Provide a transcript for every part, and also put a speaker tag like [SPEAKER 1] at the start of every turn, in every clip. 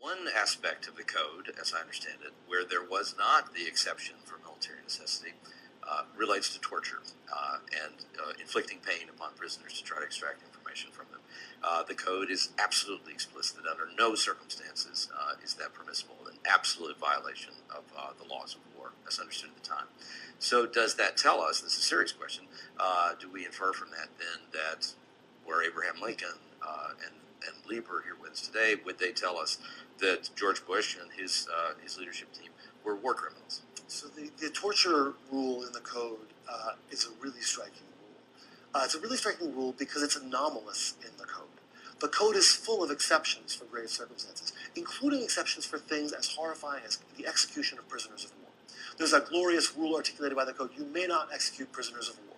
[SPEAKER 1] One aspect of the code, as I understand it, where there was not the exception for military necessity, relates to torture and inflicting pain upon prisoners to try to extract information from them. The code is absolutely explicit that under no circumstances is that permissible, an absolute violation of the laws of war, as understood at the time. So does that tell us, this is a serious question, do we infer from that then that were Abraham Lincoln and Lieber here with us today, would they tell us that George Bush and his leadership team were war criminals?
[SPEAKER 2] So the torture rule in the code is a really striking rule. It's a really striking rule because it's anomalous in the code. The code is full of exceptions for grave circumstances, including exceptions for things as horrifying as the execution of prisoners of war. There's a glorious rule articulated by the code: you may not execute prisoners of war.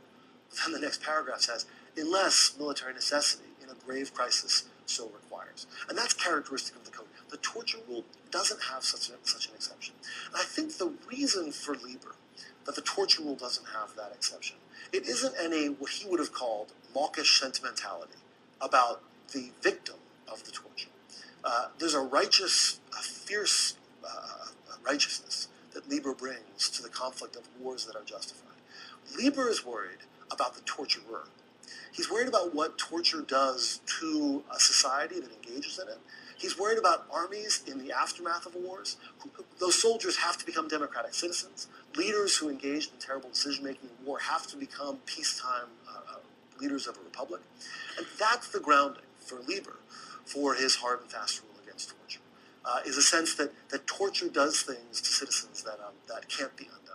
[SPEAKER 2] Then the next paragraph says, unless military necessity in a grave crisis so requires. And that's characteristic of the code. The torture rule doesn't have such an exception. And I think the reason for Lieber that the torture rule doesn't have that exception, it isn't any what he would have called mawkish sentimentality about the victim of the torture. There's a fierce righteousness that Lieber brings to the conflict of wars that are justified. Lieber is worried about the torturer. He's worried about what torture does to a society that engages in it. He's worried about armies in the aftermath of wars. Those soldiers have to become democratic citizens. Leaders who engaged in terrible decision-making in war have to become peacetime leaders of a republic. And that's the grounding for Lieber for his hard and fast rule against torture, is a sense that torture does things to citizens that can't be undone.